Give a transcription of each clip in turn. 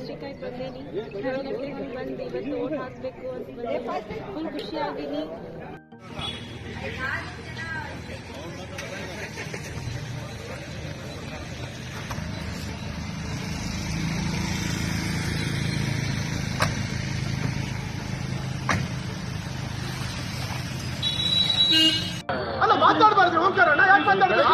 ಶಿಕಾಯತ್ ಬಂದೇನಿ ಗಂಟೆಗೆ ಬಂದು ಇವತ್ತು ಓಟ್ ಹಾಕಬೇಕು ಅಂತ ಬಂದೆ. ಫುಲ್ ಖುಷಿಯಾಗಿನಿ. ಅಲ್ಲ ಮಾತಾಡಬಾರ್ದು ಓಂಕಾರಣ್ಣ, ಯಾಕೆ ಮಾತಾಡ್ತಾರೆ?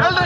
ಹೇಳ್ರಿ